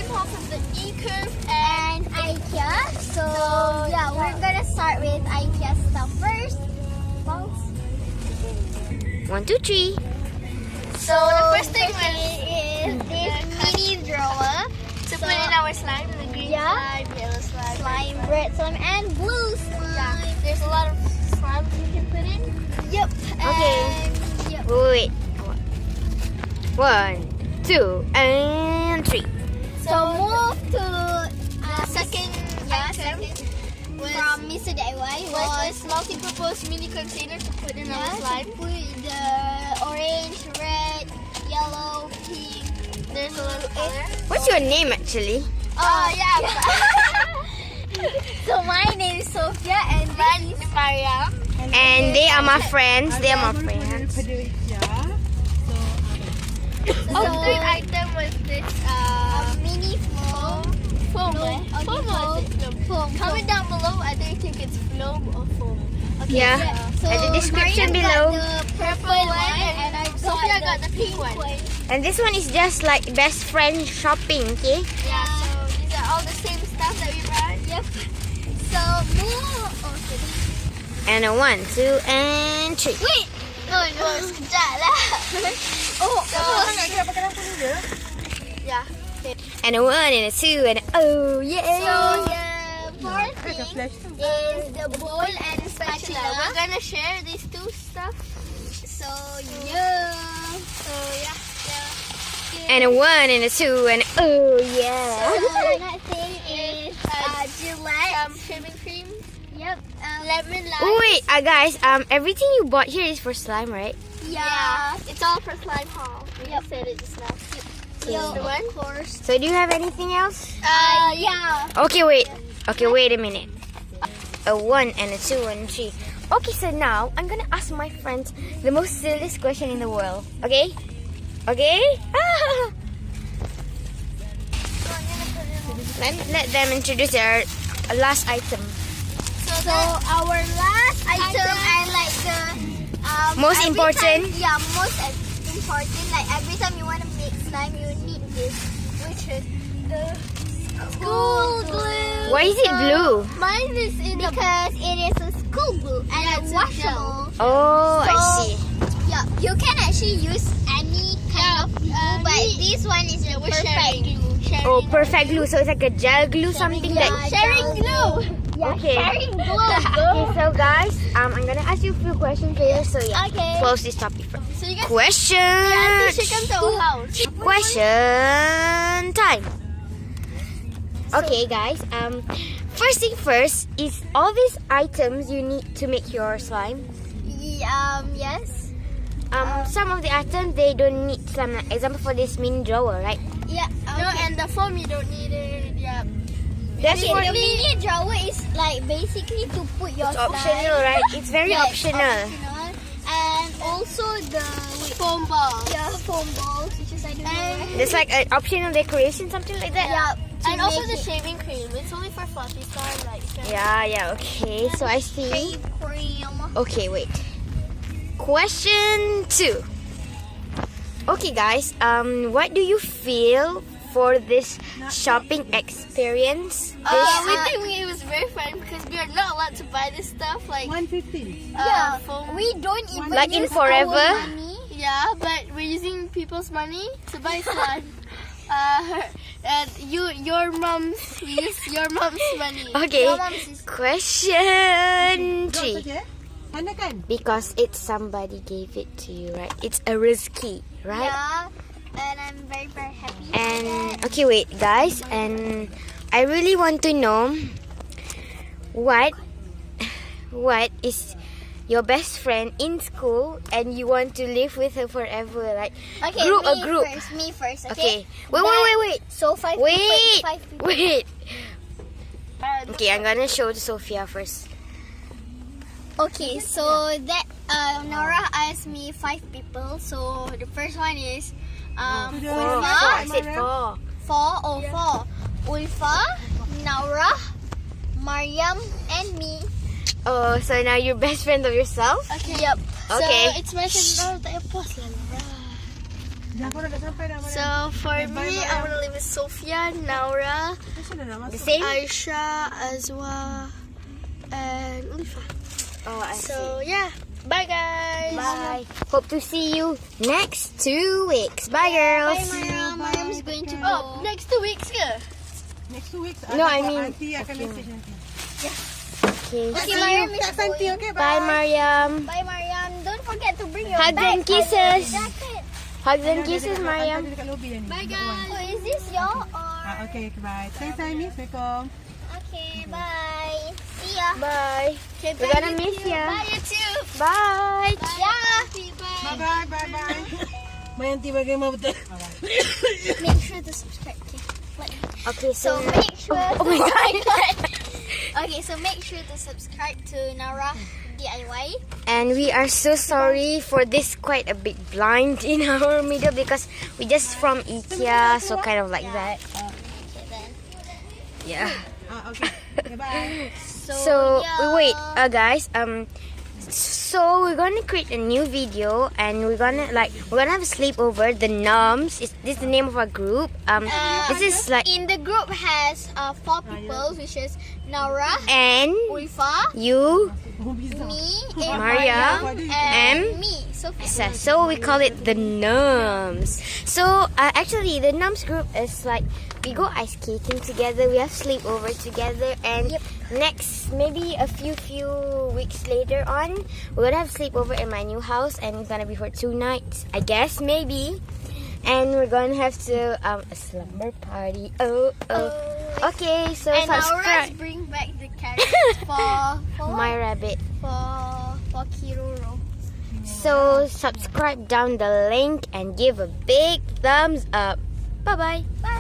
slime haul from the Ecurve and IKEA. So yeah, we're gonna start with IKEA stuff first. Bounce. 1, 2, 3. So the first thing is this mini drawer to put in our slime, the green slime, yellow slime, red slime, and blue slime. Yeah, there's a lot of slime you can put in. Yep. Okay. Yep. Wait. 1, 2, and 3. So move to Second item from Mr. DIY was was this multi-purpose mini container to put in our to slime. put the orange, red, yellow, pink. There's a lot of color. What's your name actually? Yeah. So my name is Sophia and Mine is Mariam. And they are my friends. They are my friends. The third item was this mini foam. foam. Foam. Foam. Comment down below whether you think it's foam or foam. Okay, Yeah. So At the description Mariam below. got the Purple purple one one and and I Sophia got the pink one. And this one is just like best friend shopping, okay? Yeah, so these are all the same stuff that we brought. Yep. So move. Okay. And a 1, 2, and 3. Wait. No, sekejap lah. Yeah. And a 1, and a 2, and a, oh yeah. So the fourth thing is the bowl and the Spatula. spatula. We're gonna share these two stuff. So yeah. So yeah. And a 1, and a 2, and a, oh So yeah. the next thing is Gillette. Shaving cream, Yep. lemon lime. Oh wait, guys, everything you bought here is for slime, right? Yeah, it's all for slime haul. We Yep. just said it just now. So The one? of course. So do you have anything else? Yeah. Okay, wait. Okay, wait a minute. A 1, and a 2, and 3. Okay, so now I'm gonna ask my friends the most silliest question in the world. Okay? Okay? Let them introduce their last item. So our last item and like the Most every important? time- yeah, most important. Like every time you want to make slime, you need this, which is the school glue. Why is it blue? Mine is in the Because it is a school glue and Yeah, it's it's a washable. Oh, I So, see. Yeah, you can actually use any kind of glue, but this one is the we're perfect sharing. glue. Oh, perfect glue. So it's like a gel glue, something Yeah, like. sharing glue. Yeah, Okay. sharing glue. Okay, so guys, I'm gonna ask you a few questions later. So yeah, Okay. close this topic first. So you guys Question. she come to our house. Question time. Okay, guys. First thing first is all these items you need to make your slime. Yes. Some of the items they don't need slime. Like example for this mini drawer, right? Yeah. No, and the foam you don't need it. Yeah. That's Okay, for the mini drawer is like basically to put your It's optional, slime. right? It's very Yeah, optional. And also the Foam ball. foam balls, which is I don't know. Right? There's like an optional decoration, something like that. Yeah. And also the make shaving cream. It's only for fluffy slime, like. Yeah, okay. So I see. it cream. Okay, wait. Question 2. Okay, guys. What do you feel for this shopping experience? We think it was very fun because we are not allowed to buy this stuff like 150. foam. We don't even Like in use Forever? our money. Yeah, but we're using people's money to buy slime. And your mom's money. Okay. Your mom's is- Question 3. Okay. Mana kan? Because it's somebody gave it to you, right? It's a risky, right? Yeah. And I'm very, very happy. And okay, wait, guys. And I really want to know what is your best friend in school and you want to live with her forever, like Okay, group. Me first, Okay. okay? Wait. So five Wait. people. 5 people. Wait. Okay, I'm gonna show to Sophia first. Okay, so that Nora asked me 5 people. So the first one is Four. Ulfa, I said 4. 4. Ulfa, Nora, Mariam, and me. Oh, so now you're best friend of yourself? Okay. Yep. Okay. So it's my turn. Tak pause lah. Dah aku dah sampai dah. So for me, I want to live with Sophia, Naura, Macam mana nak The masuk? same? Aisha, Azwa, and Ulifa. Oh, I see. So yeah, bye guys. Bye. Hope to see you next 2 weeks. Bye, girls. Mariam is going to go. Oh, next 2 weeks ke? Next 2 weeks. No, I mean- Auntie akan message nanti. Okay. Okay, Mariam is Tak Santi, okay? Bye, Mariam. Bye, Mariam. Don't forget to bring your Hugs bag. and kisses. Jacket. Hugs and kisses, Mariam. Dekat lobby dah ni. Bye guys. Oh, is this your or? Okay, bye. Thanks, Miss. Assalamualaikum. Okay, bye. See ya. Bye. Okay, We're gonna miss ya. Bye YouTube. Bye. Yeah. Bye, bye. Mayanti bagaimana betul? Make sure to subscribe. Okay. Okay, So so. make sure. Oh my god. Okay, so make sure to subscribe to Nara DIY. And we are so sorry for this quite a big blind in our middle because we just from IKEA, so kind of like that. Okay then. Yeah. Okay. Okay, bye. So yeah. wait, guys. So we're gonna create a new video and we're gonna have a sleepover. The Noms. This is the name of our group. This is like In the group has 4 people, which is Nara, and Ulfa, you, me, Maria, and me. Sophia. so we call it the Noms. So actually, the Noms group is like we go ice skating together. We have sleepover together, and next maybe a few weeks later on, we're gonna have sleepover in my new house, and it's gonna be for 2 nights, I guess, maybe. And we're gonna have to a slumber party. Oh. Okay, so And Nara subscribe. bring back the carrots for My rabbit. for Kiroro. So subscribe down the link and give a big thumbs up. Bye bye. Bye.